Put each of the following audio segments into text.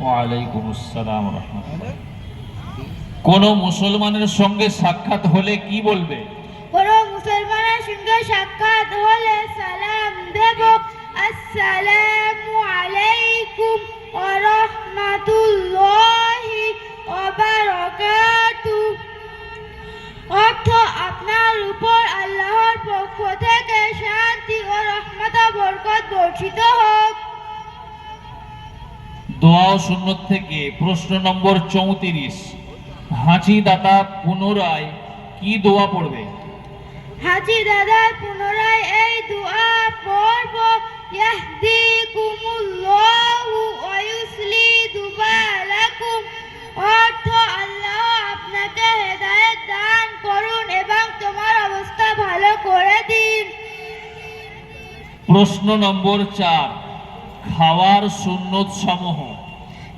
ওয়ালাইকুম আসসালাম ওয়া রাহমাতুল্লাহ। কোন মুসলমানের সঙ্গে সাক্ষাৎ হলে কি বলবে? কোন মুসলমানের সঙ্গে সাক্ষাৎ হলে সালাম দেব, আসসালামু আলাইকুম ওয়া রাহমাতুল্লাহি ওয়া বারাকাতুহু। অর্থ, আপনার উপর আল্লাহর পক্ষ থেকে শান্তি ও রহমত ও বরকত বর্ষিত হোক। দোয়া ও সুন্নত থেকে প্রশ্ন নম্বর 34, হাঁচি দাতা পুনরায় কি দোয়া পড়বে? হাজী দাদা পুনরায় এই দোয়া পড়ব, ইয়াহদিকুমুল্লাহু ওয়া ইউসলিহু বালাকুম। অর্থ, আল্লাহ আপনাকে হেদায়েত দান করুন এবং তোমার অবস্থা ভালো করে দিন। প্রশ্ন নম্বর 4, খাওয়ার সুন্নত সমূহ।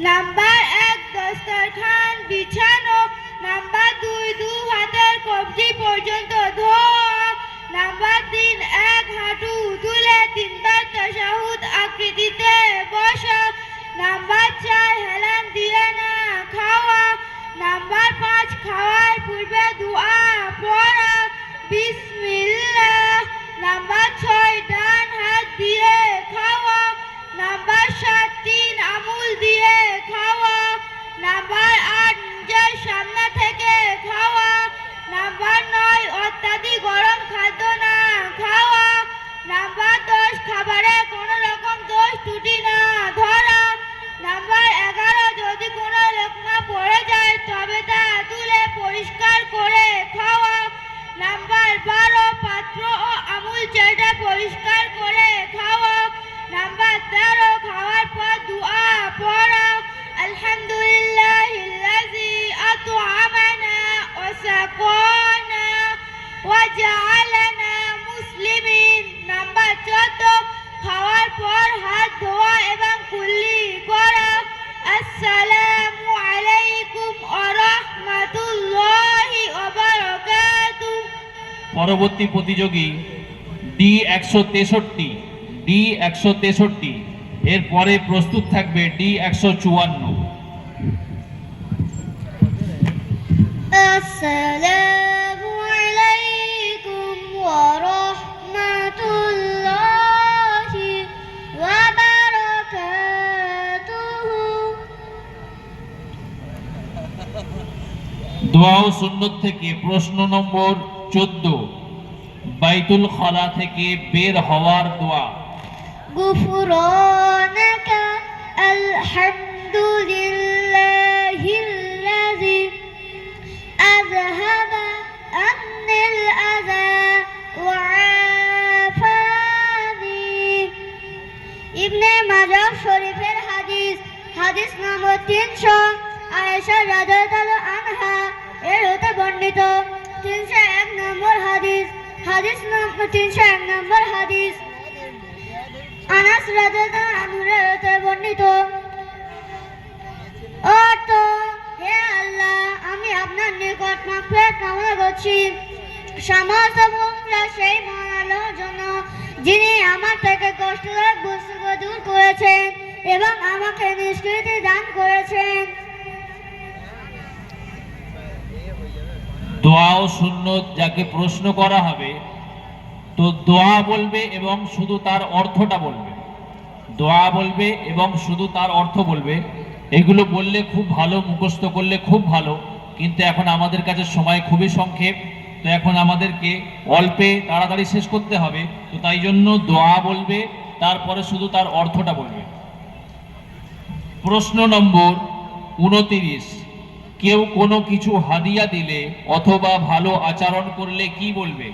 নাম্বার 1, দস্তরখান বিছানো। নাম্বার 2, দু হাতের কবজি পর্যন্ত ধোয়া। নাম্বার 3, এক হাঁটু তুলে 3 বার তাশাহুদ আকৃতিতে বসা। নাম্বার 4, হেলান দিয়ে না খাওয়া। নাম্বার 5, খাওয়ার পূর্বে দোয়া পড়া, বিসমিল্লাহ। নাম্বার 6, ডান হাত দিয়ে খাওয়া। নাম্বার 7, 3 আঙুল দিয়ে খাওয়া। নাম্বার 8, নিজের সামনে থেকে খাওয়া। নাম্বার 9, অত্যাধিক গরম খাদ্য না খাওয়া। নাম্বার 10, খাবারে কোনো রকম দোষ ত্রুটি না ধরা। নাম্বার 11, যদি কোনো লোকমা পড়ে যায় তবে তা তুলে পরিষ্কার করে খাওয়া। নাম্বার 12, পাত্র ও আঙুল চেটে পরিষ্কার করে খাওয়া। নাম্বার 13, খাওয়ার পর দোয়া পড়া, আলহামদুলিল্লাহিল্লাযী আত'আমানা ওয়া সাকানা ওয়া জাআলানা মুসলিমিন। নাম্বার 14, খাওয়ার পর হাত ধোয়া এবং কুল্লি করা, আসসালামু আলাইকুম ওয়া রাহমাতুল্লাহি ওয়া বারাকাতুহু। পরবর্তী প্রতিযোগী D163 এর পরে প্রস্তুত থাকবে D154। আসসালামু আলাইকুম ওয়া রাহমাতুল্লাহি ওয়া বারাকাতুহু। দোয়া ও সুন্নত থেকে প্রশ্ন নম্বর 14, বাইতুল খালা থেকে বের হওয়ার দোয়া। গুফরানাকা আলহামদুলিল্লাহিল্লাযী আযহাবা আন্নিল আযা ওয়া আফানি। ইবনে মাজাহ শরীফের হাদিস, হাদিস নম্বর 300, আয়েশা রাদিয়াল্লাহু আনহা এর হতে বর্ণিত। 301 নম্বর হাদিস, হাদিস নম্বর 301 নম্বর হাদিস আনাস রাদিয়াল্লাহু আনহু এর হতে বর্ণিত। অর্থ, হে আল্লাহ, আমি আপনার নিকট মাগফিরাত কামনা করছি। সমস্ত প্রশংসা সেই মহান আল্লাহর জন্য, যিনি আমার থেকে কষ্টদায়ক বস্তুকে দূর করেছেন এবং আমাকে নিষ্কৃতি দান করেছেন। দোয়া ও সুন্নত যাকে প্রশ্ন করা হবে, তো দোয়া বলবে এবং শুধু তার অর্থটা বলবে। দোয়া বলবে এবং শুধু তার অর্থ বলবে। এগুলো বললে খুব ভালো, মুখস্থ করলে খুব ভালো, কিন্তু এখন আমাদের কাছে সময় খুবই সংক্ষেপ। তো এখন আমাদেরকে অল্পে তাড়াতাড়ি শেষ করতে হবে। তো তাই জন্য দোয়া বলবে, তারপরে শুধু তার অর্থটা বলবে। প্রশ্ন নম্বর 29, কেউ কোনো কিছু হাদিয়া দিলে অথবা ভালো আচরণ করলে কি বলবে?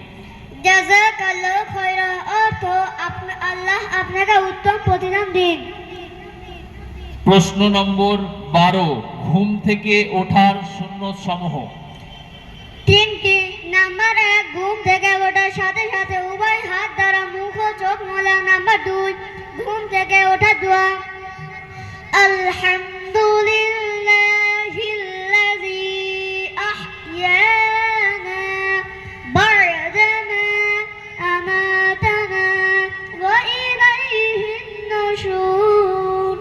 জাযাকাল্লাহু খায়রা। অর্থ, আল্লাহ আপনাকে উত্তম প্রতিদান দিন। প্রশ্ন নম্বর 12, ঘুম থেকে ওঠার সুন্নত সমূহ। 3টি। নাম্বার 1, ঘুম থেকে ওঠার সাথে সাথে উভয় হাত দ্বারা মুখ ও চোখ মোলা। নাম্বার 2, ঘুম থেকে ওঠার দোয়া, আলহামদুলিল্লাহিল্লাযী আহইয়ানা বা'দামা আমাতানা ওয়া ইলাইহিন নুশুর।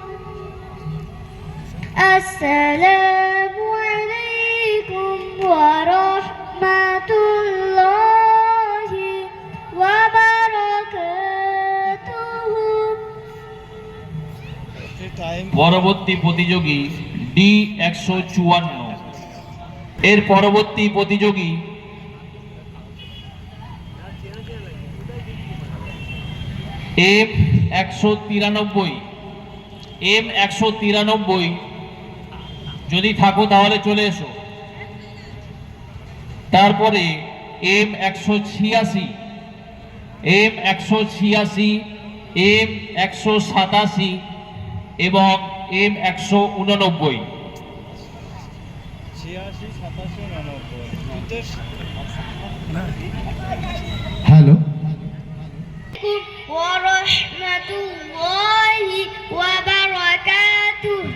পরবর্তী প্রতিযোগী ডি 154। এর পরবর্তী প্রতিযোগী এম 193। এম 193 যদি থাকো তাহলে চলে এসো। তারপরে এম 186, এম 186, এম 187 এবং এম 189। হ্যালো, ওয়ারাহমাতুল্লাহি ওয়া বারাকাতুহু।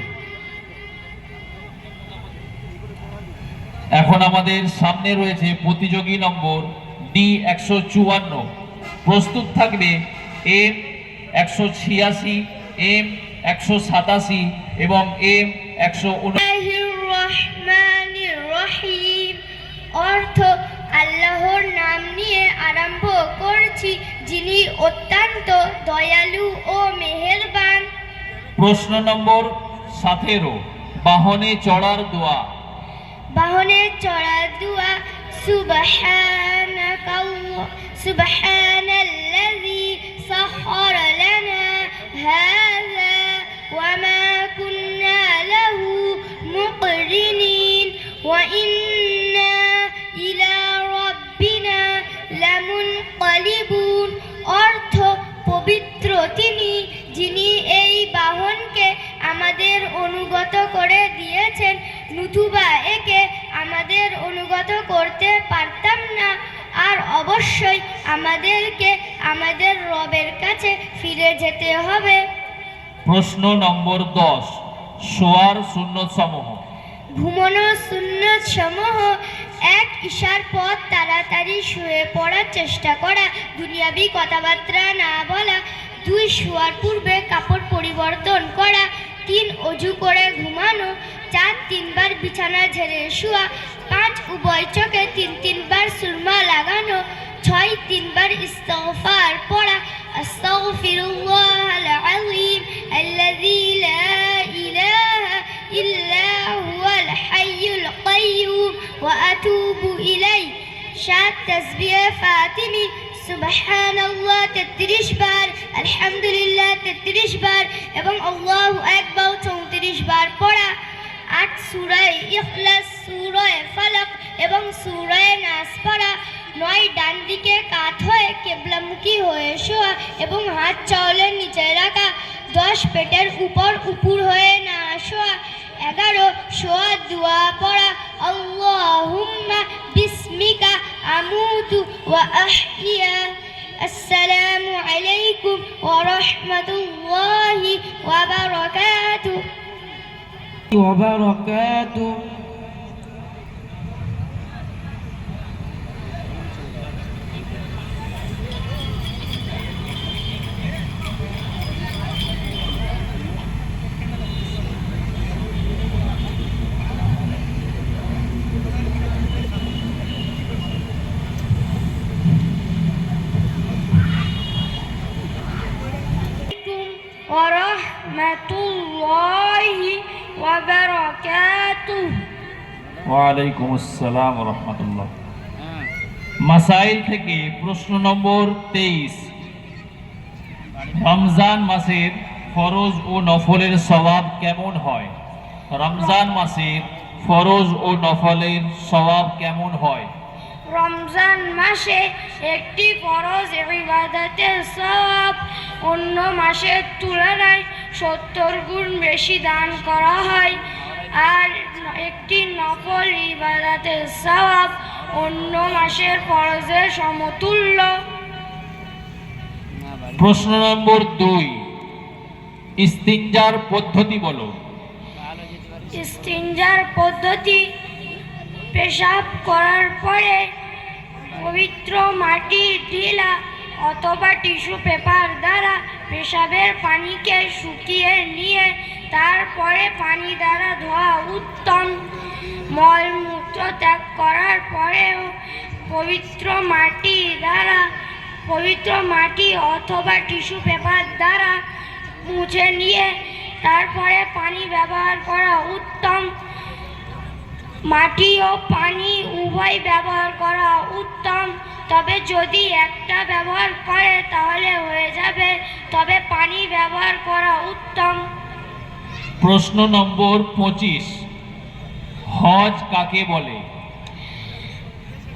এখন আমাদের সামনে রয়েছে প্রতিযোগী নম্বর ডি 154। প্রস্তুত থাকবে এম 186, এম 187 এবং এম 189। রহমানির রহিম। অর্থ আল্লাহর নাম নিয়ে আরম্ভ করছি, যিনি অত্যন্ত দয়ালু ও মেহেরবান। প্রশ্ন নম্বর 17, বাহনে চড়ার দোয়া। বাহনে চড়ার দোয়া। সুবহানাল্লাযী সাখখারা লানা হাযা ওয়া মা কুন্না লাহু মুকরিনিন ওয়া ইন্না ইলা রাব্বিনা লামুনকালিবুন। অর্থ পবিত্র তিনি, যিনি এই বাহনকে আমাদের অনুগত করে দিয়েছেন, নতুবা একে আমাদের অনুগত করতে পারতাম না। আর অবশ্যই আমাদেরকে আমাদের রবের কাছে ফিরে যেতে হবে। প্রশ্ন নম্বর 10, শোয়ার সুন্নত সমূহ। ঘুমানো সুন্নত সমূহ। এক, ঈশার পর তাড়াতাড়ি শুয়ে পড়ার চেষ্টা করা, দুনিয়াবি কথাবার্তা না বলা। 2, শোয়ার পূর্বে কাপড় পরিবর্তন করা। 3, অজু করে ঘুমানো। 4, 3 বার বিছানা ঝেড়ে শোয়া। 5, উভয় চোখে 3 বার সুরমা লাগানো। 6, 3 বার ইস্তিগফার পড়া। আস্তাগফিরুল্লাহাল আযীম আল্লাযী লা ইলাহা ইল্লা হুয়াল হাইয়ুল কাইয়্যুম ওয়া আতুবু ইলাইহি। 7, তাসবিহ ফাতিমি। সুবহানাল্লাহ 33 বার, আলহামদুলিল্লাহ 33 বার এবং আল্লাহু আকবার 34 বার পড়া। 8, সূরা ইখলাস, সূরা ফালাক এবং সূরা নাস পড়া। 9, ডান দিকে কাত হয়ে কিবলামুখী হয়ে শোয়া এবং হাত চাওলের নিচে রাখা। 10, পেটের উপর উপুর হয়ে না শোয়া। 11, শোয়ার দোয়া পড়া। আল্লাহুম্মা বিসমিকা আমুতু ওয়া আহইয়া। আসসালামু আলাইকুম ওয়া রাহমাতুল্লাহি ওয়া বারাকাতুহু। ওয়ারাহমাতুল্লাহি ওয়া বারাকাতুহু। ওয়ালাইকুম আসসালাম ওয়া রাহমাতুল্লাহ। মাসাইল থেকে প্রশ্ন নম্বর 23, রমজান মাসের ফরজ ও নফলের সওয়াব কেমন হয়? রমজান মাসের ফরজ ও নফলের সওয়াব কেমন হয়? রমজান মাসে একটি ফরজ ইবাদতের সওয়াব অন্য মাসের তুলনায় 70 গুণ বেশি দান করা হয়, আর একটি নফল ইবাদতের সওয়াব অন্য মাসের ফরজের সমতুল্য। প্রশ্ন নম্বর 2, ইস্তিনজার পদ্ধতি বলো। ইস্তিনজার পদ্ধতি: পেশাব করার পরে পবিত্র মাটির ঢিলা অথবা টিস্যু পেপার দ্বারা পেশাবের পানিকে শুকিয়ে নিয়ে তারপরে পানি দ্বারা ধোয়া উত্তম। মলমূত্র ত্যাগ করার পরেও পবিত্র মাটি অথবা টিস্যু পেপার দ্বারা মুছে নিয়ে তারপরে পানি ব্যবহার করা উত্তম। মাটি ও পানি উভয় ব্যবহার করা উত্তম, তবে যদি একটা ব্যবহার করে তাহলে হয়ে যাবে, তবে পানি ব্যবহার করা উত্তম। প্রশ্ন নম্বর 25, হজ কাকে বলে?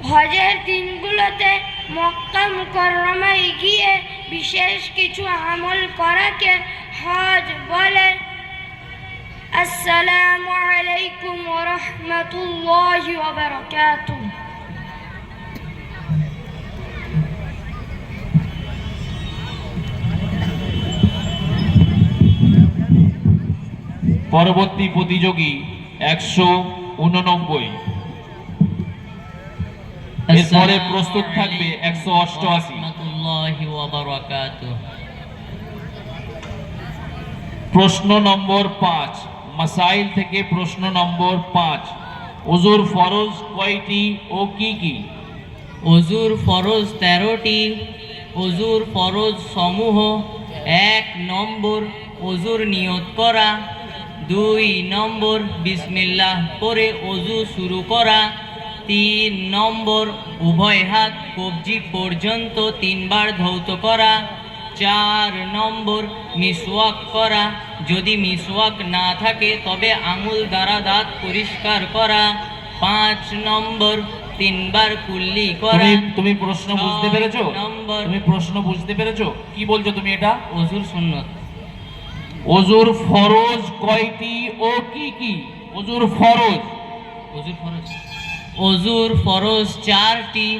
হজের দিনগুলোতে মক্কা মুকাররমায় গিয়ে বিশেষ কিছু আমল করাকে হজ বলে। আসসালামু আলাইকুম ওয়া রাহমাতুল্লাহি ওয়া বারাকাতুহু। পরবর্তী প্রতিযোগী 189। এরপরে প্রস্তুত থাকবে 188। প্রশ্ন নম্বর 5, মাসাইল থেকে প্রশ্ন নম্বর 5, ওযুর ফরজ কয়টি ও কি কি? ওযুর ফরজ 13টি। ওযুর ফরজ সমূহ: 1 নম্বর ওযুর নিয়ত করা, 2 নম্বর বিসমিল্লাহ পড়ে ওযু শুরু করা, 3 নম্বর উভয় হাত কবজি পর্যন্ত 3 বার ধৌত করা, 4 নম্বর মিসওয়াক করা, যদি মিসওয়াক না থাকে তবে আঙুল দ্বারা দাঁত পরিষ্কার করা, 5 নম্বর 3 বার কুল্লি করা। তুমি প্রশ্ন বুঝতে পেরেছো? তুমি প্রশ্ন বুঝতে পেরেছো? কি বলছো তুমি এটা? ওযুর সুন্নত। ওযুর ফরজ কয়টি ও কি কি? ওযুর ফরজ। ওযুর ফরজ 4টি।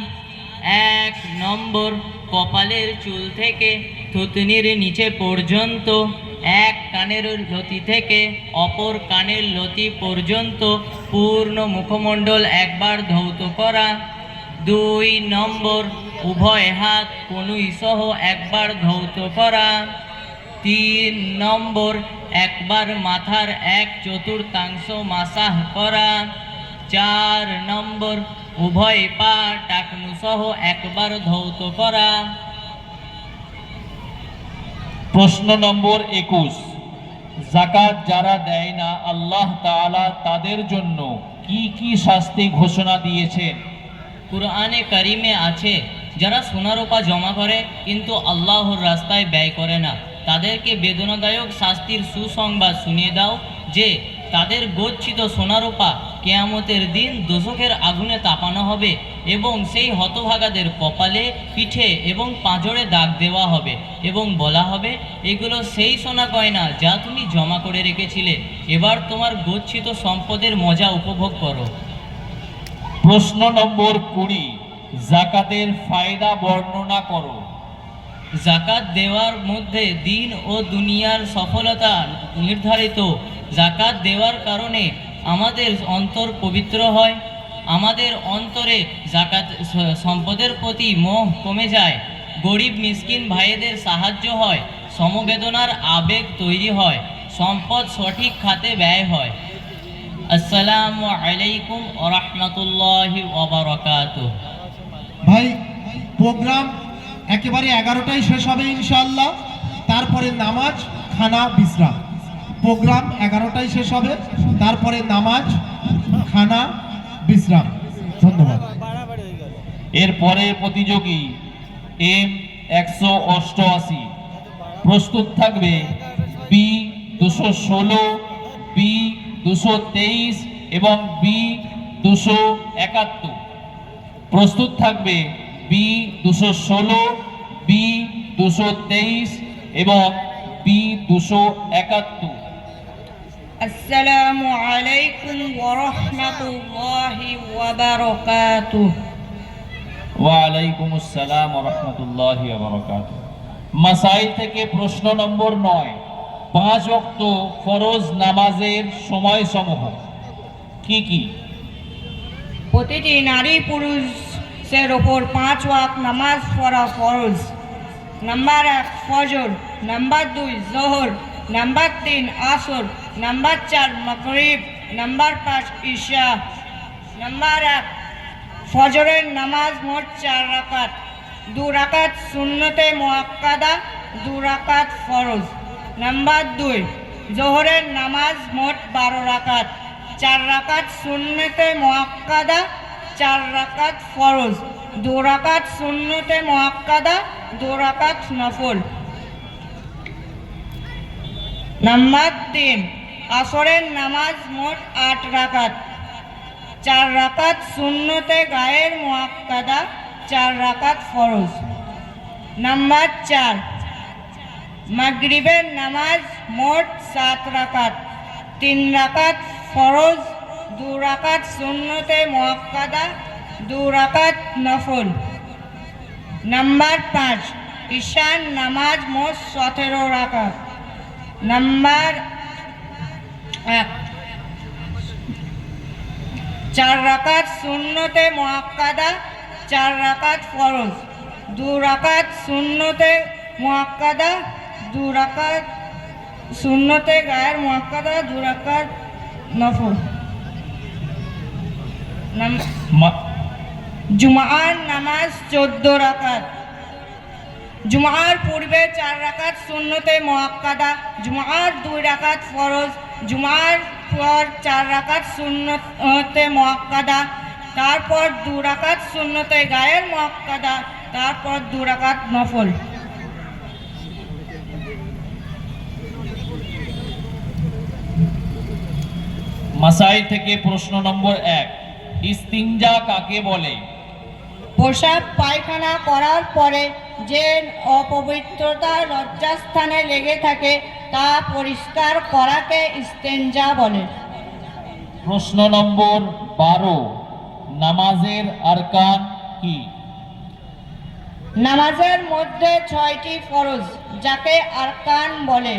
1 নম্বর কপালের চুল থেকে থুতনির নিচে পর্যন্ত, 1 কানের লতি থেকে অপর কানের লতি পর্যন্ত পূর্ণ মুখমণ্ডল একবার ধৌত করা, 2 নম্বর উভয় হাত কনুই সহ একবার ধৌত করা, 3 নম্বর একবার মাথার 1/4 মাসাহ করা, 4 নম্বর উভয় পা টাকনু সহ একবার ধৌত করা। প্রশ্ন নম্বর 21, যাকাত যারা দেয় না আল্লাহ তাআলা তাদের জন্য কি কি শাস্তি ঘোষণা দিয়েছেন? কুরআনে কারিমে আছে, যারা সোনা রূপা জমা করে কিন্তু আল্লাহর রাস্তায় ব্যয় করে না, তাদেরকে বেদনাদায়ক শাস্তির সুসংবাদ শুনিয়ে দাও যে তাদের গচ্ছিত সোনা রূপা কিয়ামতের দিন দোজখের আগুনে তাপানো হবে এবং সেই হতভাগাদের কপালে, পিঠে এবং পাঁজরে দাগ দেওয়া হবে এবং বলা হবে, এগুলো সেই সোনা গয়না যা তুমি জমা করে রেখেছিলে, এবার তোমার গচ্ছিত সম্পদের মজা উপভোগ করো। প্রশ্ন নম্বর 20, যাকাতের ফায়দা বর্ণনা করো। যাকাত দেওয়ার মধ্যে দিন ও দুনিয়ার সফলতা নির্ধারিত। যাকাত দেওয়ার কারণে আমাদের অন্তর পবিত্র হয়, আমাদের অন্তরে যাকাত সম্পদের প্রতি মোহ কমে যায়, গরিব মিসকিন ভাইদের সাহায্য হয়, সমবেদনার আবেগ তৈরি হয়, সম্পদ সঠিক খাতে ব্যয় হয়। আসসালামু আলাইকুম ওয়া রাহমাতুল্লাহি ওয়া বারাকাতুহু। ভাই, প্রোগ্রাম একেবারে 11টায় শেষ হবে ইনশাআল্লাহ, তারপরে নামাজ, খানা, বিশ্রাম। প্রোগ্রাম 11টায় শেষ হবে, তারপরে নামাজ, খানা, বিশ্রাম। ধন্যবাদ। এরপরে প্রতিযোগী এম 188, প্রস্তুত থাকবে বি 216, বি 223 এবং বি 271। প্রস্তুত থাকবে বি 216, বি 223 এবং বি 271। আসসালামু আলাইকুম ওয়া রাহমাতুল্লাহি ওয়া বারাকাতুহু। ওয়ালাইকুম আসসালাম ওয়া রাহমাতুল্লাহি ওয়া বারাকাতুহু। মাসাইল থেকে প্রশ্ন নম্বর 9, 5 ওয়াক্ত ফরজ নামাজের সময়সমূহ কি কি? প্রতিটি নারী পুরুষের ওপর 5 ওয়াক্ত নামাজ পড়া ফরজ। নাম্বার 1 ফজর, নাম্বার 2 যোহর, নাম্বার 3 আসর, নাম্বার 4 মাগরিব, নাম্বার 5 ইশা। নাম্বার 1 ফজরের নামাজ মোট 4 রাকাত, 2 রাকাত সুন্নতে মুআক্কাদা, 2 রাকাত ফরজ। নাম্বার 2 জোহরের নামাজ মোট 12 রাকাত, 4 রাকাত সুন্নতে মুআক্কাদা, 4 রাকাত ফরজ, 2 রাকাত সুন্নতে মুআক্কাদা, 2 রাকাত নফল। নাম্বার 3, আসরের নামাজ মোট 8 রাকাত, 4 রাকাত সুন্নতে গায়ের মুআক্কাদা, 4 রাকাত ফরজ। নাম্বার 4, মাগরিবের নামাজ মোট 7 রাকাত, 3 রাকাত ফরজ, 2 রাকাত সুন্নতে মুআক্কাদা, 2 রাকাত নফল। নাম্বার 5, ঈশার নামাজ মোট 17 রাকাত। নাম্বার 1, 4 রাকাত সুন্নতে মুআক্কাদা, 4 রাকাত ফরজ, 2 রাকাত সুন্নতে মুআক্কাদা, 2 রাকাত সুন্নতে গায়ের মুআক্কাদা, 2 রাকাত নফল। জুমার নামাজ 14 রাকাত। জুমার পূর্বে 4 রাকাত সুন্নতে মুআক্কাদা, জুমার 2 রাকাত ফরজ, জুমার পর 4 রাকাত সুন্নতে মুআক্কাদা, তারপর 2 রাকাত সুন্নতে গায়ের মুআক্কাদা, তারপর 2 রাকাত নফল। মাসাইল থেকে প্রশ্ন নম্বর 1, ইস্তিনজা কাকে বলে? পোশাক পায়খানা করার পরে যে অপবিত্রতা লজ্জাস্থানে লেগে থাকে তা পরিষ্কার করাকে ইস্তেঞ্জা বলে। প্রশ্ন নম্বর 12, নামাজের আরকান কি? নামাজের মধ্যে 6টি ফরজ, যাকে আরকান বলে।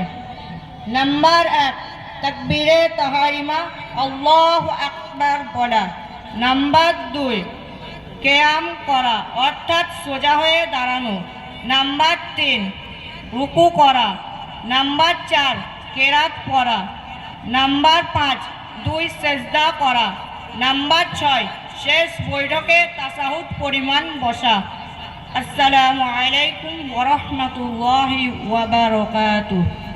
নাম্বার 1, তাকবীরে তাহরিমা, আল্লাহু আকবার বলা। নাম্বার 2, কিয়াম করা অর্থাৎ সোজা হয়ে দাঁড়ানো। নাম্বার 3, রুকু করা। নাম্বার 4, কেরাত পড়া। নাম্বার 5, 2 সেজদা করা। নাম্বার 6, শেষ বৈঠকে তাশাহুদ পরিমাণ বসা। আসসালামু আলাইকুম ওয়া রাহমাতুল্লাহি ওয়া বারাকাতুহু।